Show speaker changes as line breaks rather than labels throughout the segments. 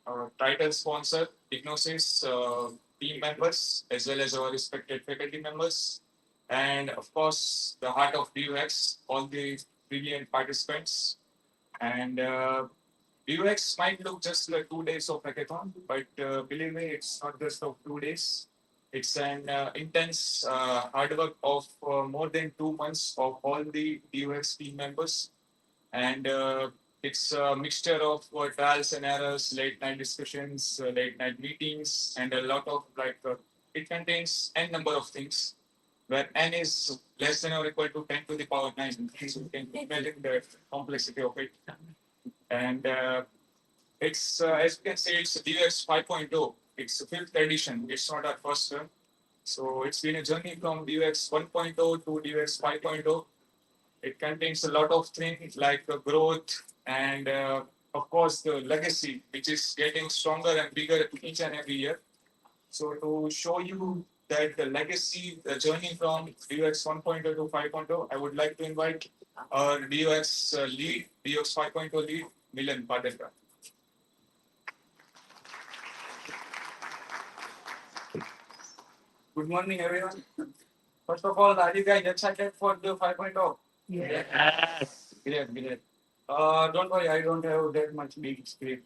our title sponsor, Ignosis, team members, as well as our respected faculty members, and of course, the heart of DUHacks, all the brilliant participants. And DUHacks might look just like 2 days of hackathon, but believe me, it's not just of 2 days. It's an intense hard work of more than 2 months of all the DUHacks team members, and it's a mixture of trials and errors, late night discussions, late night meetings, and a lot of it contains n number of things where n is less than or equal to 10 to the power 9. So you can imagine the complexity of it. And it's, as you can say, it's DUX 5.0. It's the fifth edition. It's not our first one. So it's been a journey from DUX 1.0 to DUX 5.0. It contains a lot of things like the growth and, of course, the legacy, which is getting stronger and bigger each and every year. So to show you that the legacy, the journey from DUX 1.0 to 5.0, I would like to invite our DUX lead, DUX 5.0 lead, Milan Padekar. Good morning, everyone. First of all, are you guys excited for the 5.0? Yes. Great, great. Don't worry, I don't have that much big script.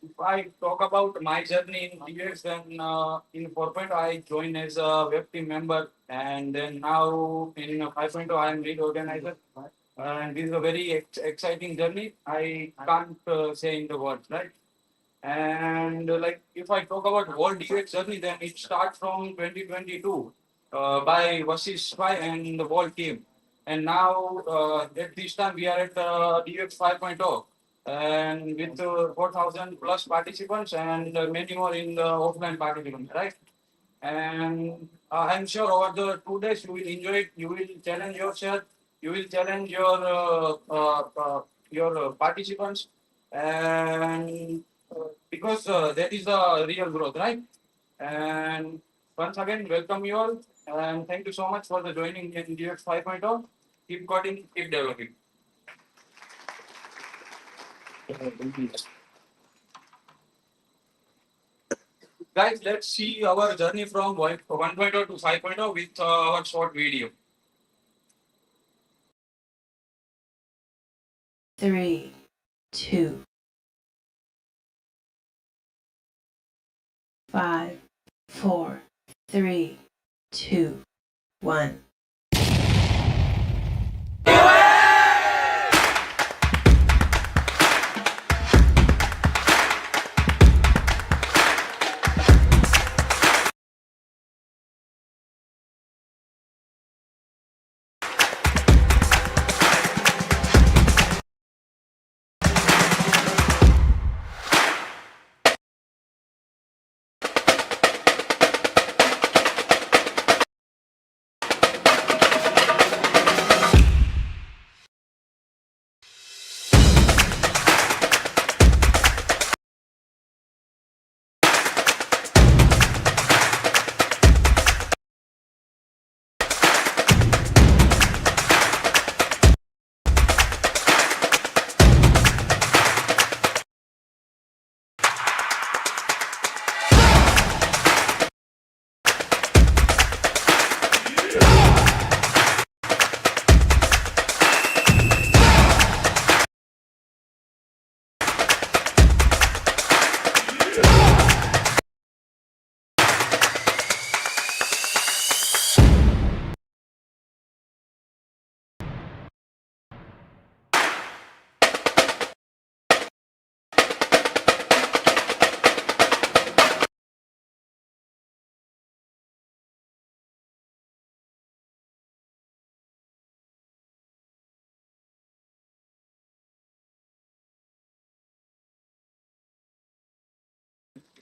If I talk about my journey in DX, then in 4.0 I joined as a web team member, and then now in 5.0 I am lead organizer. And this is a very exciting journey. I can't say in the words, right? And like if I talk about whole DX journey, then it starts from 2022 by Vasis Bhai and the whole team. And now at this time we are at DX 5.0 and with 4,000 plus participants and many more in the offline participants, right? And I'm sure over the 2 days you will enjoy it. You will challenge yourself. You will challenge your participants, and because that is the real growth, right? And once again, welcome you all, and thank you so much for the joining in DX 5.0. Keep coding, keep developing. Guys, let's see our journey from 1.0 to 5.0 with our short video.
3, 2, 5, 4, 3, 2, 1.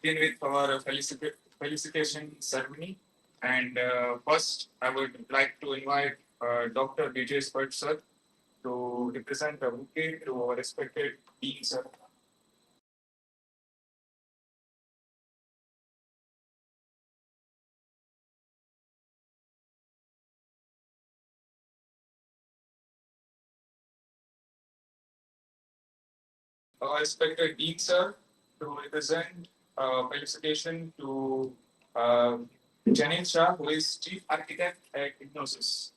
Begin with our felicitation ceremony. And first, I would like to invite Dr. DJ Spurt sir to represent a bouquet to our respected dean sir. our respected Dean Sir to represent Felicitation to Janil Shah, who is Chief Architect at Hypnosis.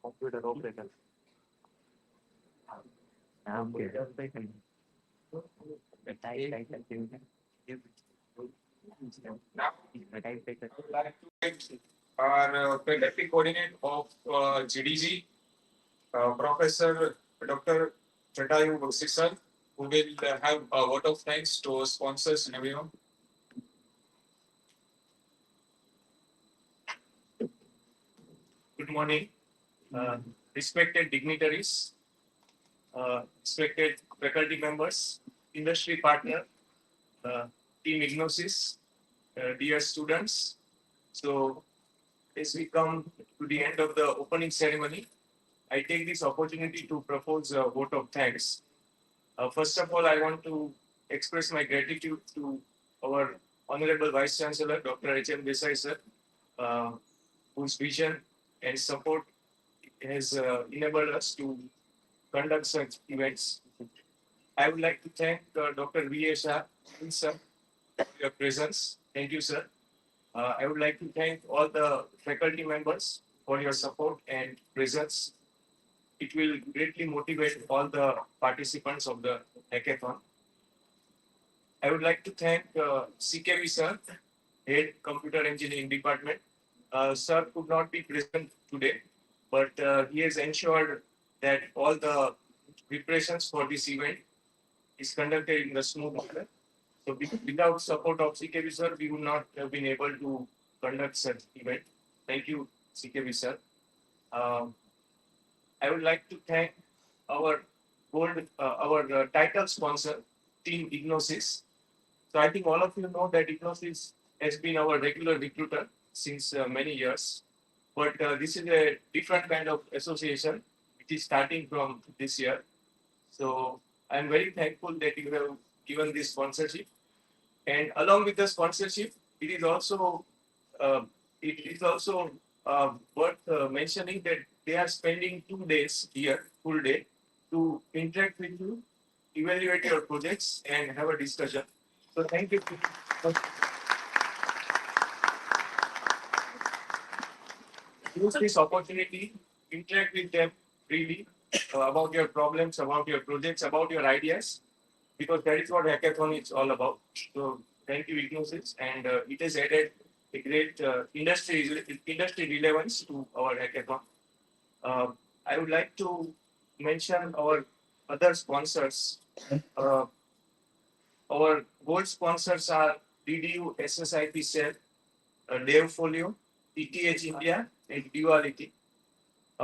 Computer operator. Now, I would like to thank our faculty coordinator of GDG, Professor Dr. Chatayu Sisal, who will have a vote of thanks to sponsors and everyone. Good morning, respected dignitaries, respected faculty members, industry partner, uh, team Ignosis, dear students. So, as we come to the end of the opening ceremony, I take this opportunity to propose a vote of thanks. First of all, I want to express my gratitude to our Honorable Vice Chancellor, Dr. H.M. Desai sir, uh, whose vision and support has enabled us to conduct such events. I would like to thank Dr. V.A. Shah, sir, for your presence. Thank you, sir. I would like to thank all the faculty members for your support and presence. It will greatly motivate all the participants of the hackathon. I would like to thank CKV sir, Head Computer Engineering Department. Sir could not be present today, but he has ensured that all the preparations for this event is conducted in a smooth manner. So without support of CKV sir, we would not have been able to conduct such event. Thank you, CKV sir. Um, I would like to thank our our title sponsor, Team Ignosis. So I think all of you know that Ignosis has been our regular recruiter since many years. But this is a different kind of association, which is starting from this year. So I'm very thankful that you have given this sponsorship. And along with the sponsorship, it is also uh, worth mentioning that they are spending 2 days here, full day, to interact with you, evaluate your projects, and have a discussion. So thank you. Use this opportunity, interact with them freely about your problems, about your projects, about your ideas, because that is what hackathon is all about. So thank you, Ignosis, and it has added a great industry relevance to our hackathon. Uh, I would like to mention our other sponsors. Uh, our gold sponsors are DDU SSIP Cell, Devfolio, ETH India, and Duality.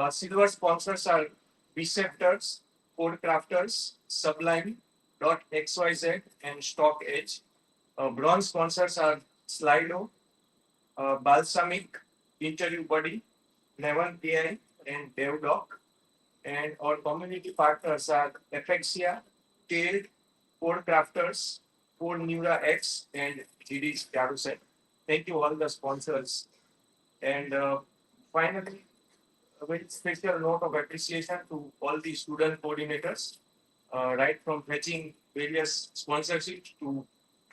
Silver sponsors are Receptors, Codecrafters, Sublime, .xyz, and Stock Edge. Bronze sponsors are Slido, Balsamic, Interview Buddy, Nevan AI, and DevDoc. And our community partners are Effexia, Tailed, Codecrafters, Code Neura X, and GD's Carousel. Thank you all the sponsors. And finally, a very special note of appreciation to all the student coordinators right from fetching various sponsorships to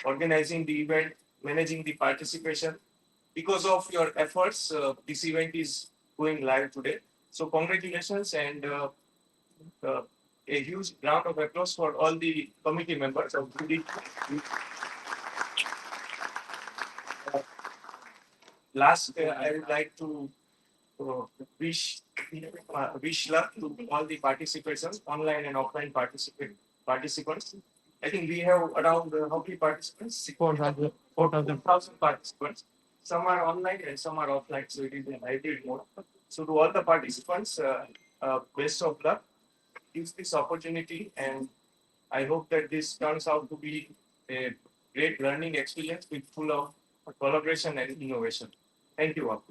organizing the event, managing the participation. Because of your efforts, this event is going live today. So congratulations and uh, a huge round of applause for all the committee members of the last. I would like to uh, wish wish luck to all the participants, online and offline participants. I think we have around how many participants? 4,000 participants. Some are online and some are offline, so it is a hybrid mode. So to all the participants, best of luck. Use this opportunity, and I hope that this turns out to be a great learning experience with full of collaboration and innovation. Thank you all.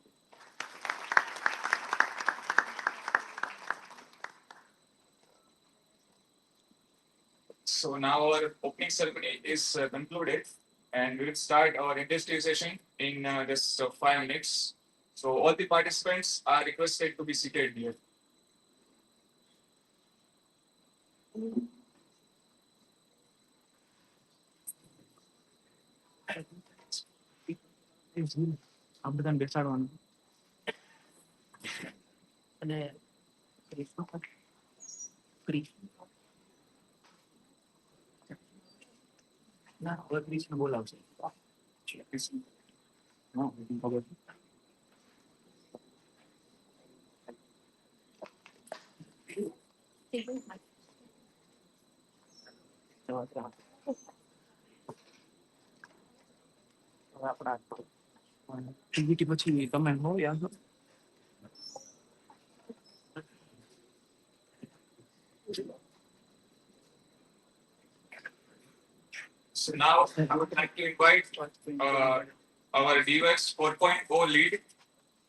So now our opening ceremony is concluded, and we will start our industry session in just 5 minutes. So all the participants are requested to be seated here. Abdan besar on. Ada brief apa? Brief. Nah, kalau brief na bola sih. No, cover. PPT પછી તમે હો યાર. So now I would like to invite our DUHacks 4.0 lead,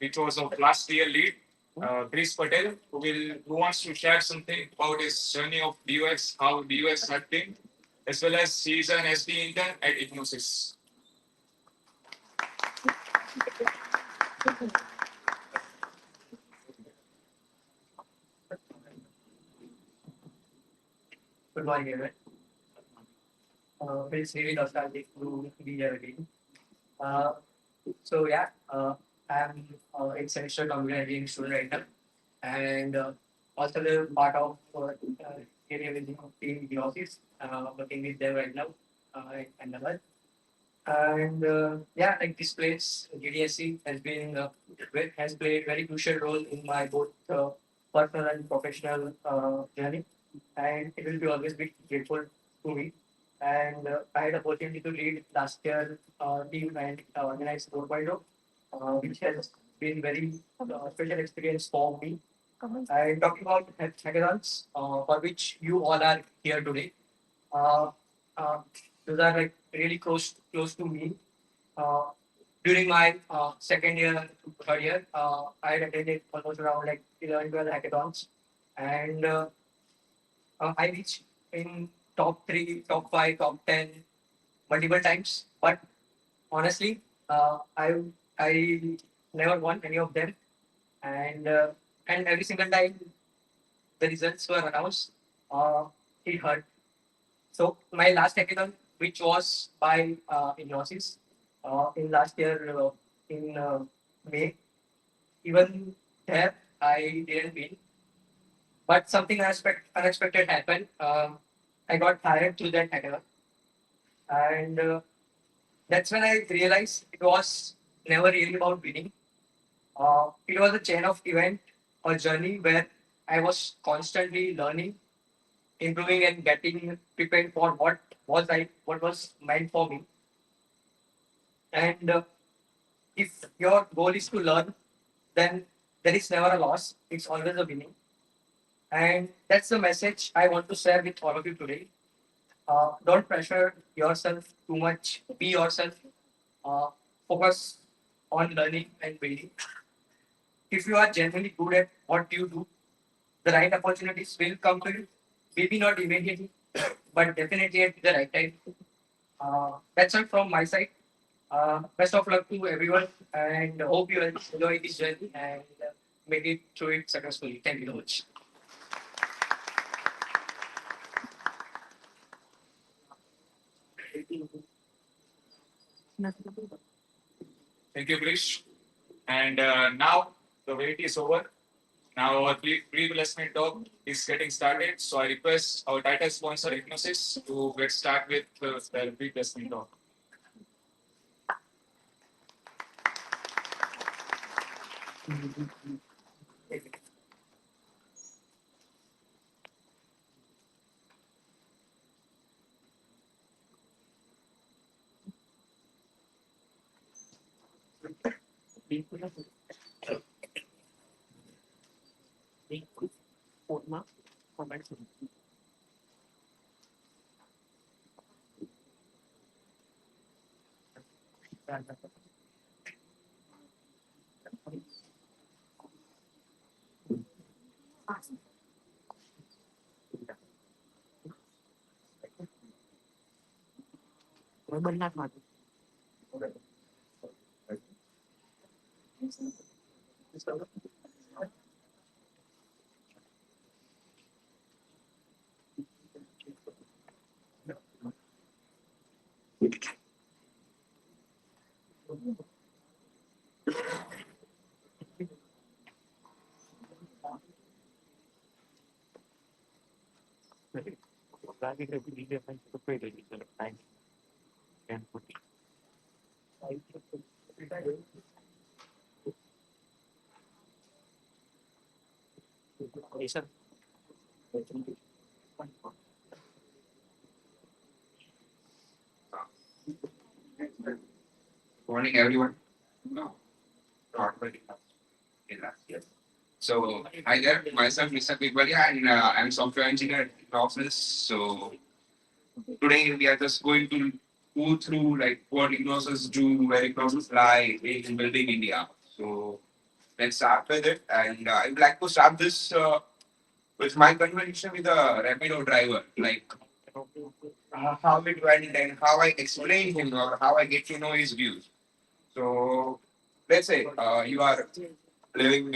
which was of last year lead, Chris Patel, who wants to share something about his journey of DUHacks, how DUHacks had been, as well as he is an SD intern at Ignosis. Good morning, everyone. It's really nostalgic to be here again. So yeah, I'm in semester computer engineering student right now, and also the part of area within team Gnosis, working with them right now, in Ahmedabad. And yeah, like this place, GDSC has played very crucial role in my both personal and professional journey, and it will be always be grateful to me. And I had opportunity to lead last year team and organize 4.0, which has been very special experience for me. And talking about hackathons, for which you all are here today. Uh, uh, those are like really close to me. Uh, During my second year, third year, I had attended almost around like 11, 12 hackathons, and I reached in top three, top five, top 10 multiple times. But honestly, I never won any of them, and every single time the results were announced, it hurt. So my last hackathon, which was by Ignosis, in last year in May, even there I didn't win, but something unexpected happened. I got hired to that hackathon, and that's when I realized it was never really about winning. It was a chain of event or journey where I was constantly learning, improving, and getting prepared for what was meant for me. And if your goal is to learn, then there is never a loss. It's always a winning. And that's the message I want to share with all of you today. Don't pressure yourself too much. Be yourself. Uh, Focus on learning and building. If you are genuinely good at what you do, the right opportunities will come to you. Maybe not immediately, but definitely at the right time. That's all from my side. Best of luck to everyone, and hope you enjoy this journey and make it through it successfully. Thank you so much. Thank you, Krish. And now the wait is over. Now our pre-placement talk is getting started. So I request our title sponsor, Hypnosis, to get started with the pre-placement talk.
Morning, everyone. No, not very much. Yes. So, hi there. Myself, Mr. Bigwalia, and I'm software engineer in the office. So, today we are just going to go through like what Ignosis do, where Ignosis lie in building India. So, let's start with it. And I would like to start this with my conversation with a Rapido driver, like how it went and how I explain him or how I get to know his views. So let's say you are living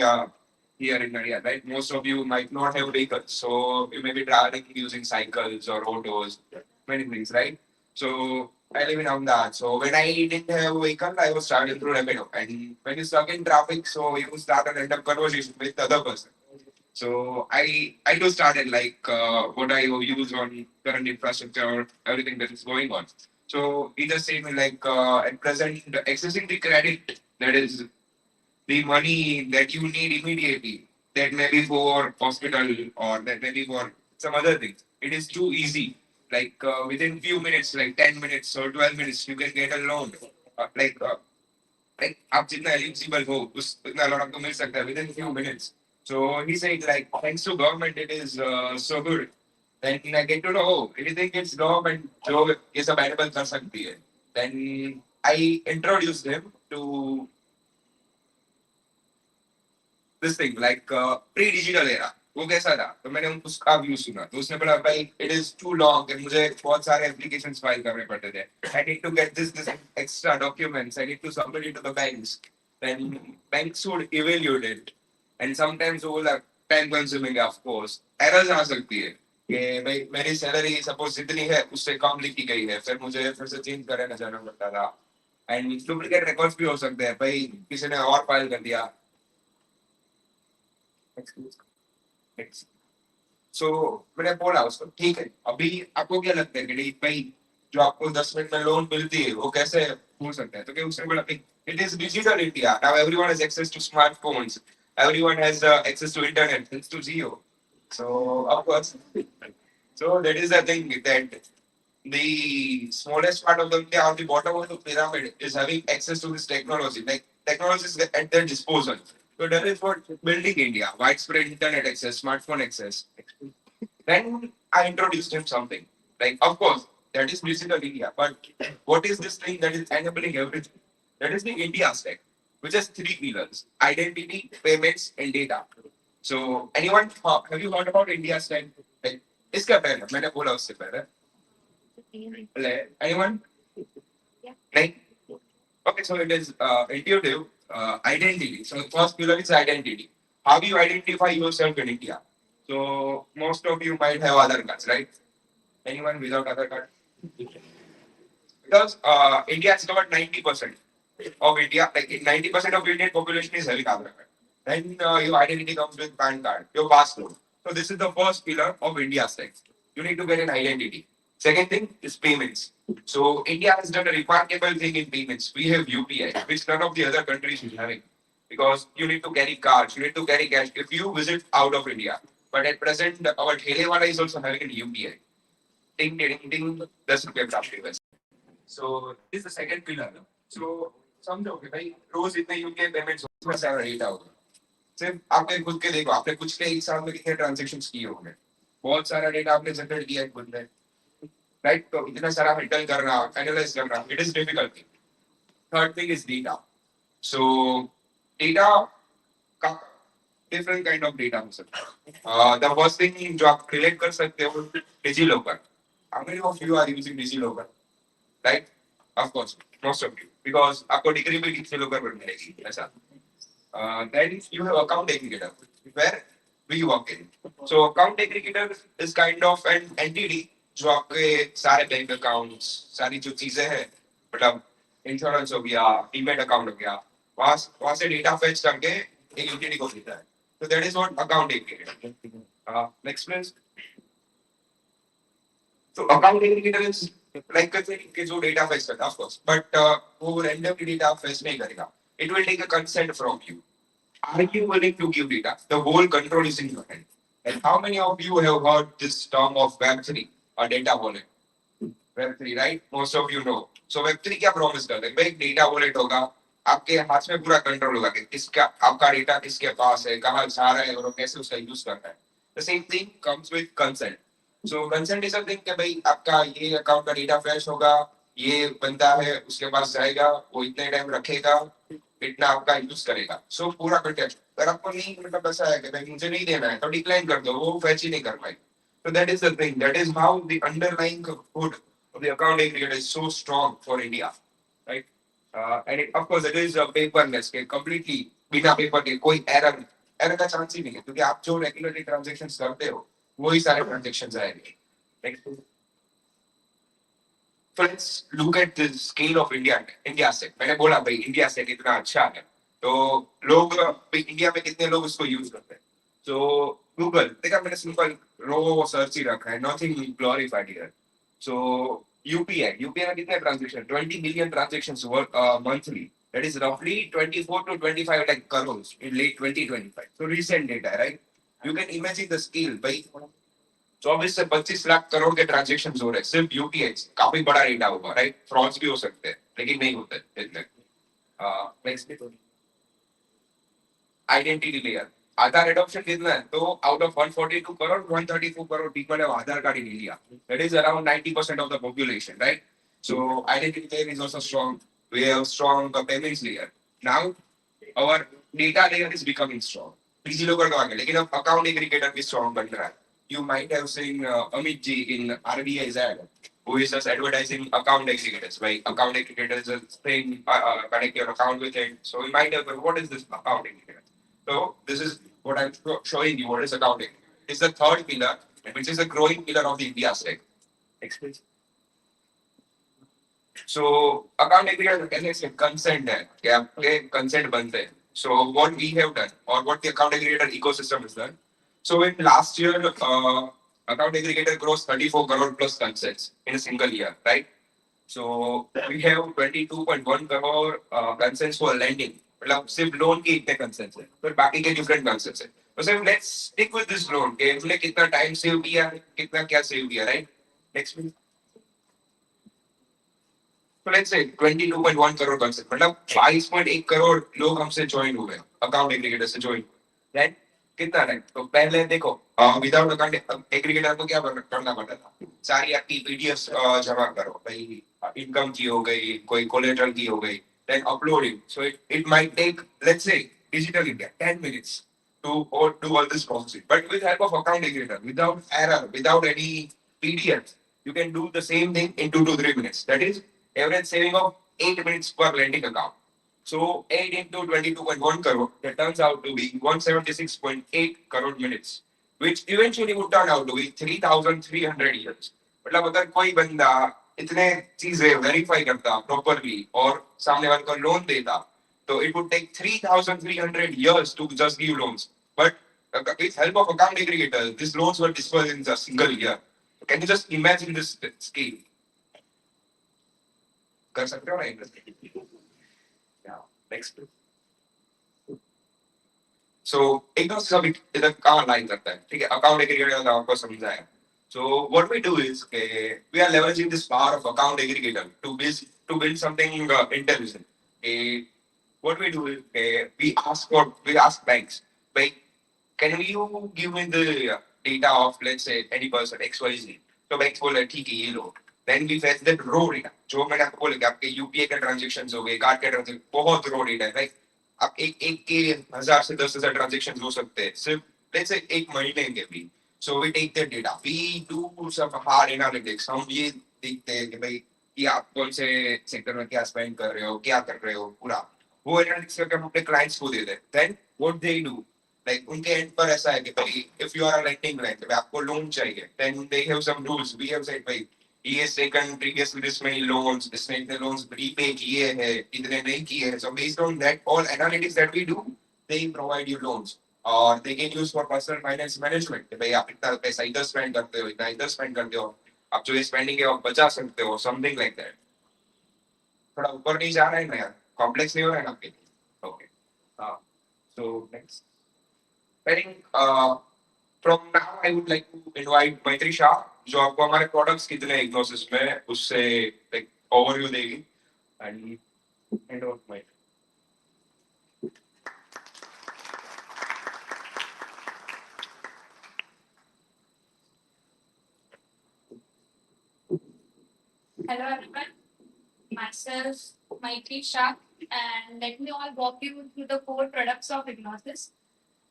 here in India, right? Most of you might not have vehicles, so you may be traveling using cycles or autos, many things, right? So I live in Ahmedabad. So when I didn't have a vehicle, I was traveling through Rapido. And when you're stuck in traffic, so you start a random conversation with the other person. So I too started like what I use on current infrastructure, everything that is going on. So he just said me like at present accessing the credit, that is the money that you need immediately, that may be for hospital or that may be for some other things. It is too easy. Like within few minutes, like 10 minutes or 12 minutes, you can get a loan. Like आप जितना eligible हो उस उतना loan आपको मिल सकता है within few minutes. So he said like thanks to government it is so good. Then I get to know oh anything it's government जो ये सब enable कर सकती है. Then I introduced him to this thing like pre-digital era. वो कैसा था तो मैंने उसका व्यू सुना तो उसने बोला भाई it is too long and मुझे बहुत सारे एप्लीकेशंस फाइल करने पड़ते थे I need to get this extra documents I need to submit it to the banks then banks would evaluate it and sometimes वो लाइक टाइम कंज्यूमिंग है of course errors आ सकती है कि भाई मेरी सैलरी सपोज जितनी है उससे कम लिखी गई है फिर मुझे फिर से चेंज करने जाना पड़ता था एंड डुप्लीकेट रिकॉर्ड्स भी हो सकते हैं भाई किसी ने और फाइल कर दिया सो मैंने बोला उसको ठीक है अभी आपको क्या लगता है कि नहीं भाई जो आपको 10 मिनट में लोन मिलती है वो कैसे हो सकता है तो क्या उसने बोला it is digital India now everyone has access to smartphones everyone has access to internet thanks to Geo so of course so that is the thing that the smallest part of the India on the bottom of the pyramid is having access to this technology. Like technology is at their disposal. So that is what building India, widespread internet access, smartphone access. Then I introduced him something. Like of course, that is digital India. But what is this thing that is enabling everything? That is the India stack, which has three pillars: identity, payments, and data. So anyone have you heard about India stack? Like, इसका पहले मैंने बोला उससे पहले anyone? Like, okay, so it is intuitive identity. So the first pillar is identity. How you identify yourself in India? So most of you might have other cards, right? Anyone without other card? Because India has covered 90% of India, like 90% of Indian population is having Aadhaar card. Then your identity comes with PAN card, your passport. So this is the first pillar of India's tech. You need to get an identity. Second thing is payments. So India has done a remarkable thing in payments. We have UPI, which none of the other countries is having. Because you need to carry cards, you need to carry cash if you visit out of India. But at present, our Thelewala is also having an UPI. Ding, ding, ding, 10 रुपये प्राप्त हुए. So this is the second pillar. So समझो कि भाई रोज इतने UPI payments थोड़ा सारा data होगा. सिर्फ आपने खुद के देखो आपने कुछ के एक साल में कितने ट्रांजेक्शन किए होंगे. बहुत सारा डेटा आपने जनरेट किया है खुद ने. राइट. तो इतना सारा हैंडल करना एनालाइज करना it is difficult. Third thing is data. So data का डिफरेंट काइंड ऑफ डेटा हो सकता है. द फर्स्ट थिंग जो आप रिलेट कर सकते हो DigiLocker. How many of you are using DigiLocker? Right. Of course most of you because आपको डिग्री भी डिजी लॉकर पर मिलेगी ऐसा. Then you have account aggregator where we work in. So account aggregator is kind of an entity जो आपके सारे bank accounts सारी जो चीजें हैं मतलब इंश्योरेंस हो गया डीमैट अकाउंट हो गया वहां से डेटा फेच करके एक यूटिलिटी को देता है. So that is what account aggregator. Next please. So account aggregator is like कि जो डेटा फेच करता है of course but वो randomly डेटा फेच नहीं करेगा. It will take a consent from you. Are you willing to give data? The whole control is in your hand. And how many of you have heard this term of Web3 or data wallet? Web3, right? Most of you know. So Web3 क्या promise करते हैं? भाई data wallet होगा, आपके हाथ में पूरा control होगा कि किसका आपका डेटा किसके पास है, कहाँ जा रहा है और कैसे उसका यूज करना है. The same thing comes with consent. So consent is something कि भाई आपका ये अकाउंट का डेटा फ्रेश होगा, ये बंदा है उसके पास जाएगा, वो इतने टाइम रखेगा, इतना आपका यूज करेगा. सो पूरा कंटेक्स्ट. अगर आपको नहीं मतलब ऐसा है कि भाई मुझे नहीं देना है तो डिक्लाइन कर दो, वो फैच ही नहीं कर पाएगी. So that is the thing. That is how the underlying code of the account aggregator is so strong for India, right? And it, of course it is a paperless के completely बिना paper के कोई error का chance ही नहीं है क्योंकि आप जो रेगुलरली ट्रांजैक्शंस करते हो वही सारे ट्रांजैक्शंस आएंगे. Next. So let's look at the scale of India से. मैंने बोला भाई इंडिया से कितना अच्छा है तो लोग इंडिया में कितने लोग उसको यूज करते हैं. So Google देखा मैंने सिंपल रो सर्च ही रखा है, nothing glorified here. So UPI में कितने transaction 20 million transactions monthly. That is roughly 24 to 25 lakh crores in late 2025. So recent data, right? You can imagine the scale. भाई 24 से 25 लाख करोड़ के ट्रांजेक्शन हो रहे हैं सिर्फ यूपीआई. काफी बड़ा डेटा होगा, राइट? फ्रॉड्स भी हो सकते हैं लेकिन नहीं होते इतने. Next identity layer. Aadhaar adoption कितना है तो out of 142 crore 134 crore people have Aadhaar card in India. That is around 90% of the population, right? So identity layer is also strong. We have strong payments layer. Now our data layer is becoming strong. DigiLocker का आ गया लेकिन अब account aggregator भी strong बन रहा है. You might have seen Amit ji in RBI's ad, who is just advertising account aggregators. Right? Account aggregators is saying connect your account with it. So you might have, what is this account aggregator? So this is what I'm showing you. What is account aggregator? It's the third pillar, which is a growing pillar of the India stack. Next please. So account aggregator कैसे consent है कि आपके consent बनते हैं. So what we have done or what the account aggregator ecosystem has done. So in last year, account aggregator grows 34 crore plus consents in a single year, right? So we have 22.1 crore consents for lending. मतलब सिर्फ loan के इतने consents हैं, फिर बाकी के different consents हैं. तो सिर्फ let's stick with this loan कि हमने कितना time save किया, कितना क्या save किया, right? Next please. So let's say 22.1 crore consent. मतलब 22.1 करोड़ लोग हमसे join हुए, account aggregator से join. Right? कितना टाइम तो पहले देखो विदाउट अकाउंट एग्रीगेटर को क्या करना पड़ता था. सारी आपकी पीडीएफ जमा करो भाई, इनकम की हो गई, कोई कोलेटरल की हो गई, then uploading. So it might take let's say digital India 10 minutes to do all this processing. But with help of account aggregator, without error, without any PDF, you can do the same thing in 2 to 3 minutes. That is average saving of 8 minutes per lending account. So 8 into 22.1 crore, that turns out to be 176.8 crore minutes, which eventually would turn out to be 3,300 years. मतलब अगर कोई बंदा इतने चीजें verify करता properly और सामने वाले को लोन देता, तो it would take 3,300 years to just give loans. But with help of account aggregator, these loans were dispersed in a single year. Can you just imagine this scale? कर सकते हो ना? Yeah. Next. So एक तो सब इधर कहाँ line करता है, ठीक है, अकाउंट एग्रीगेटर का आपको समझाया. So what we do is we are leveraging this power of account aggregator to build something intelligent. What we do is we ask banks, like, can you give me the data of, let's say, any person XYZ? तो banks बोले ठीक है ये लो. Then we fetch that raw data. जो मैंने आपको बोला कि आपके यूपीआई के ट्रांजेक्शन हो गए, कार्ड के ट्रांजेक्शन, बहुत raw data है, right? आप एक एक के 1,000 से 10,000 ट्रांजेक्शन हो सकते हैं सिर्फ let's say एक महीने के भी. So we take that data. We do some hard analytics. हम ये देखते हैं कि भाई कि आप कौन से सेक्टर में क्या स्पेंड कर रहे हो, क्या कर रहे हो, पूरा वो एनालिटिक्स करके हम अपने क्लाइंट्स को दे दें. Then what they do, like उनके एंड पर ऐसा है कि भाई if you are a lending client, भाई आपको लोन चाहिए, then they have some rules. We have said भाई he has taken previously this many loans, इसने इतने loans repay किए हैं, इतने नहीं किए हैं. So based on that all analytics that we do, they provide you loans. और they can use for personal finance management. कि भाई आप इतना पैसा इधर स्पेंड करते हो, इतना इधर स्पेंड करते हो, आप जो ये स्पेंडिंग है आप बचा सकते हो, समथिंग लाइक दैट. थोड़ा ऊपर नहीं जा रहा है ना यार, कॉम्प्लेक्स नहीं हो रहा है ना आपके. Okay. So next, I think from now I would like to invite Maitri Shah, जो आपको हमारे प्रोडक्ट्स कितने इग्नोसिस में उससे लाइक ओवरव्यू देगी. End of my
Hello everyone, myself Maitri Shah, and let me all walk you through the core products of Hypnosis.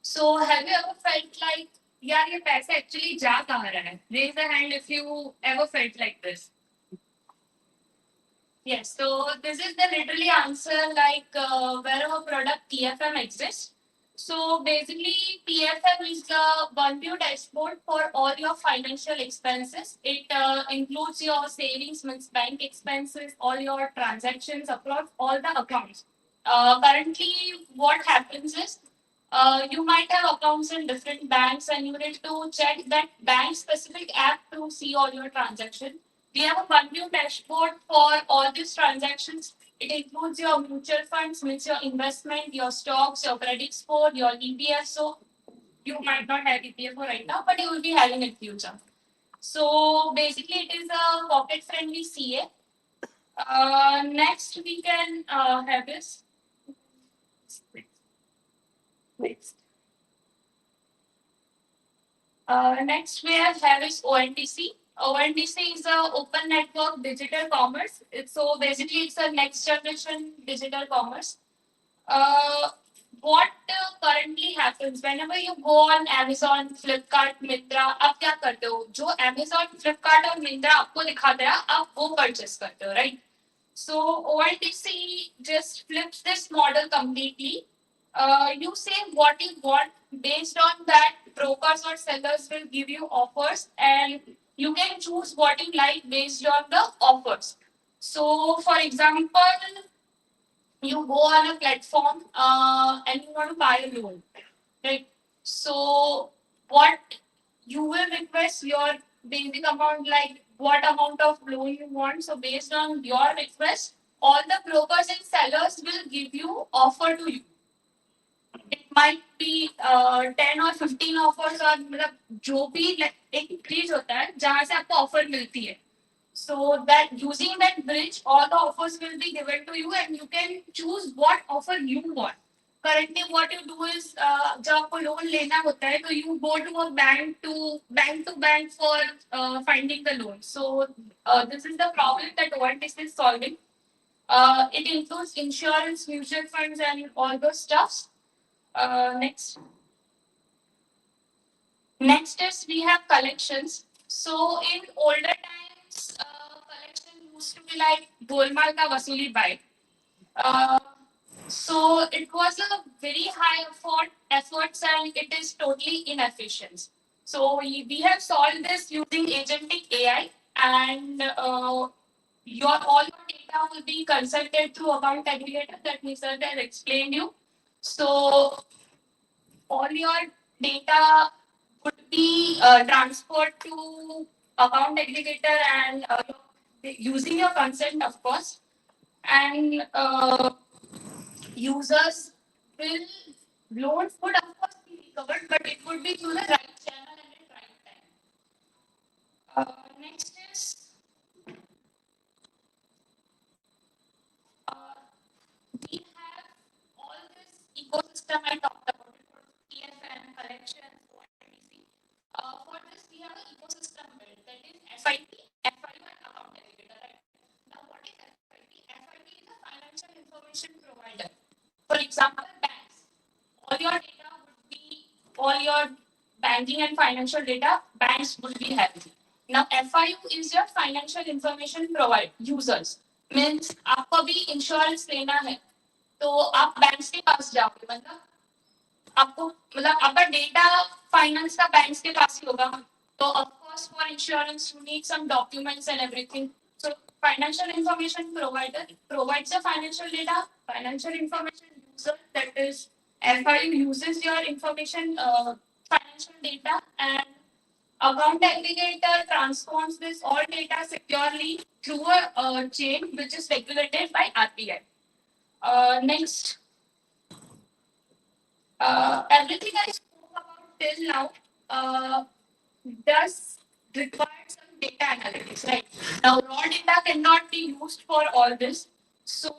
So have you ever felt like, यार ये पैसा actually जा कहाँ रहा है? Raise a hand if you ever felt like this. Yes, so this is the literally answer like wherever product PFM exists. So basically, PFM is the one view dashboard for all your financial expenses. It includes your savings, means bank expenses, all your transactions across all the accounts. Currently, what happens is you might have accounts in different banks and you need to check that bank specific app to see all your transactions. We have a one view dashboard for all these transactions. It includes your mutual funds, means your investment, your stocks, your credit score, your EPS. So you might not have EPF right now, but you will be having it future. So basically, it is a pocket-friendly CA. Next, we can have this. Next. Next, we have is ONDC. ONDC is a open network digital commerce. So basically, it's a next generation digital commerce. What currently happens whenever you go on Amazon, Flipkart, Myntra, आप क्या करते हो? जो Amazon, Flipkart और Myntra आपको दिखाते हैं, आप वो purchase करते हो, right? So ONDC just flips this model completely. You say what you want. Based on that, brokers or sellers will give you offers, and you can choose what you like based on the offers. So, for example, you go on a platform and you want to buy a loan, right? So, what you will request your basic amount, like what amount of loan you want. So, based on your request, all the brokers and sellers will give you offer to you. It might be 10 or 15 offers और मतलब जो भी एक bridge होता है जहाँ से आपको ऑफर मिलती है. So that using that bridge, all the offers will be given to you and you can choose what offer you want. Currently, what you do is जब आपको लोन लेना होता है तो you go to a bank for finding the loan. So this is the problem that ONDC is solving. It includes insurance, mutual funds, and all those stuffs. Next. Next is we have collections. So in older times, collection used to be like golmaal ka vasuli bai. So it was a very high efforts and it is totally inefficient. So we have solved this using agentic AI and all your data will be consulted through account aggregator that Nisarg has explained you. So all your data would be transferred to account aggregator and using your consent, of course. And users will loans would of course be recovered, but it would be through the right channel and at right time. Next is uh, we have all this ecosystem I talked about. It was TFM, collections, ONDC. For this, we have an ecosystem built that is FIP, FIU, and account aggregator. Right? Now, what is FIP? FIP is a financial information provider. For example, banks. All your data would be all your banking and financial data. Banks would be having. Now, FIU is your financial information provider users. Means आपको भी insurance लेना है तो आप bank के पास जाओगे मतलब आपको मतलब आपका डेटा फाइनेंस का बैंक के पास ही होगा तो of course for insurance you need some documents and everything so financial information provider provides the financial data financial information user that is FIU uses your information financial data and account aggregator transforms this all data securely through a chain which is regulated by RBI. Next, everything I spoke about till now does require some data analytics, right? Now, raw data cannot be used for all this. So,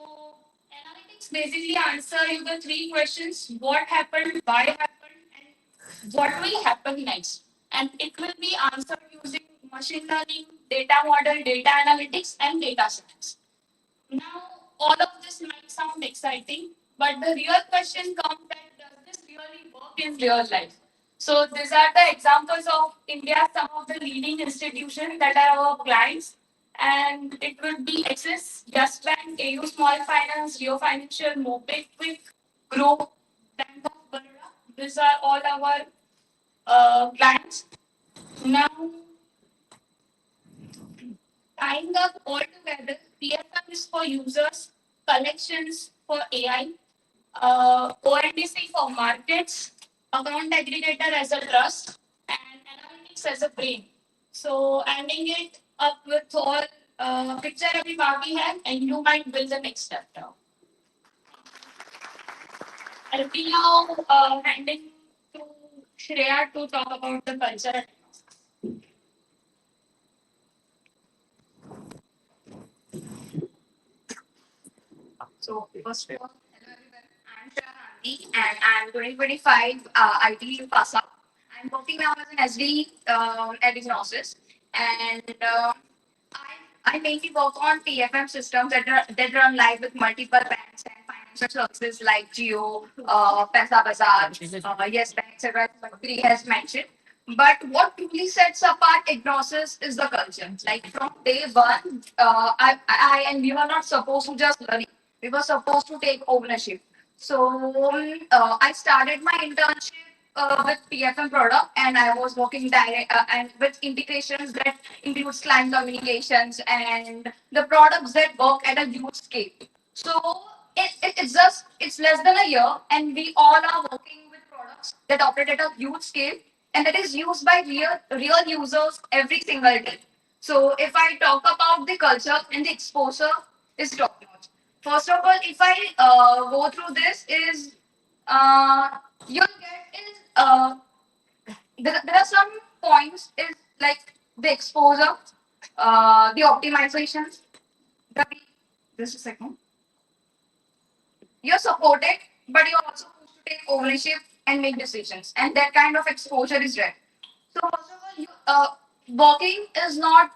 analytics basically answer you the three questions: what happened, why happened, and what will happen next. And it will be answered using machine learning, data model, data analytics, and data science. Now, all of this might sound exciting, but the real question comes that does this really work in real life? So these are the examples of India, some of the leading institutions that are our clients. And it would be Axis, Just Bank, AU Small Finance, Rio Financial, Mopay, Quick, Grow, Bank of Baroda. These are all our clients. Now, tying up all together, PFM is for users, collections for AI, ONDC for markets, account aggregator as a trust, and analytics as a brain. So, ending it up with all picture अभी बाकी है, and you might build the next chapter. I'll be now handing to Shreya to talk about the culture.
So first of all, hello everyone. I'm Shreya Gandhi and I'm 2025 IT pass out. I'm working now as an SD at Ignosis and I mainly work on TFM systems that run live with multiple banks and financial services like Geo, Pesa Bazaar, Yes Bank, etc. As has mentioned. But what truly sets apart Ignosis is the culture. Like from day one, I and we were not supposed to just learn. We were supposed to take ownership. So I started my internship with PFM product, and I was working direct and with integrations that includes client communications and the products that work at a huge scale. So it's less than a year, and we all are working with products that operate at a huge scale, and that is used by real users every single day. So if I talk about the culture and the exposure is top notch. First of all, if I go through this, is you'll get is there are some points is like the exposure, the optimizations, the just a second. You're supported, but you're also supposed to take ownership and make decisions, and that kind of exposure is rare. So first of all, working is not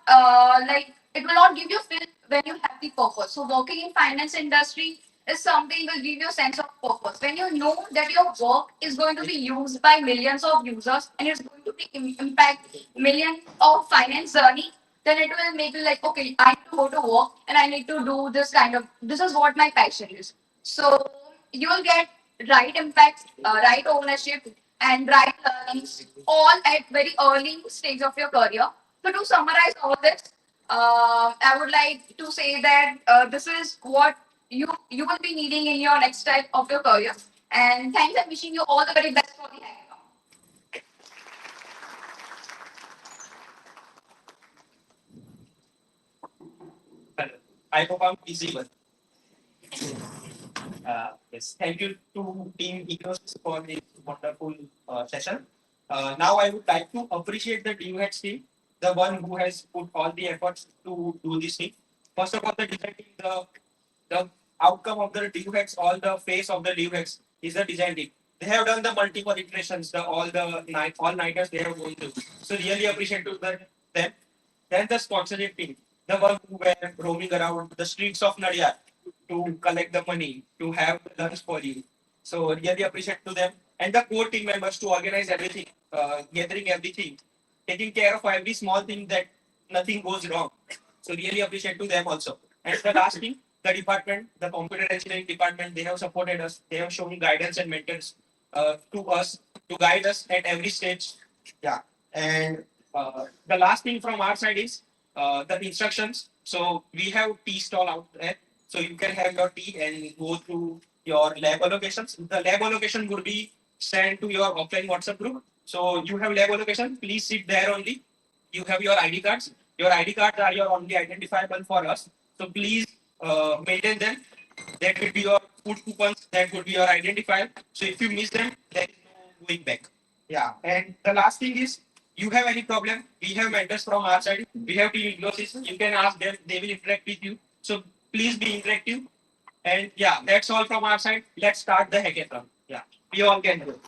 like it will not give you feel when you have the purpose. So working in finance industry is something will give you a sense of purpose. When you know that your work is going to be used by millions of users and it's going to be impact millions of finance journey, then it will make you like, okay, I need to go to work and I need to do this kind of, this is what my passion is. So you will get right impact, right ownership, and right learnings all at very early stage of your career. So to summarize all this, I would like to say that this is what you will be needing in your next step of your career. And thanks, and wishing you all the very best for the hackathon.
I hope I'm easy one. Yes, thank you to Team Ecos for this wonderful session. Now I would like to appreciate the DUHacks team, the one who has put all the efforts to do this thing. First of all, the design team, the outcome of the DUHacks, all the face of the DUHacks is the design team. They have done the multiple iterations, all nighters they have gone through. So really appreciate to them. Then the sponsorship team, the one who were roaming around the streets of Nadia to collect the money, to have lunch for you. So really appreciate to them. And the core team members to organize everything, gathering everything, taking care of every small thing that nothing goes wrong. So really appreciate to them also. And the last thing, the department, the computer engineering department, they have supported us. They have shown guidance and mentors to us to guide us at every stage. Yeah. And the last thing from our side is the instructions. So we have tea stall out there. So you can have your tea and go through your lab allocations. The lab allocation would be sent to your offline WhatsApp group. So you have lab allocation. Please sit there only. You have your ID cards. Your ID cards are your only identifiable for us. So please maintain them. That will be your food coupons. That would be your identifier. So if you miss them, there is no going back. Yeah. And the last thing is, you have any problem, we have mentors from our side. We have team Ignosis. You can ask them. They will interact with you. So please be interactive. And yeah, that's all from our side. Let's start the hackathon. Yeah, we all can do.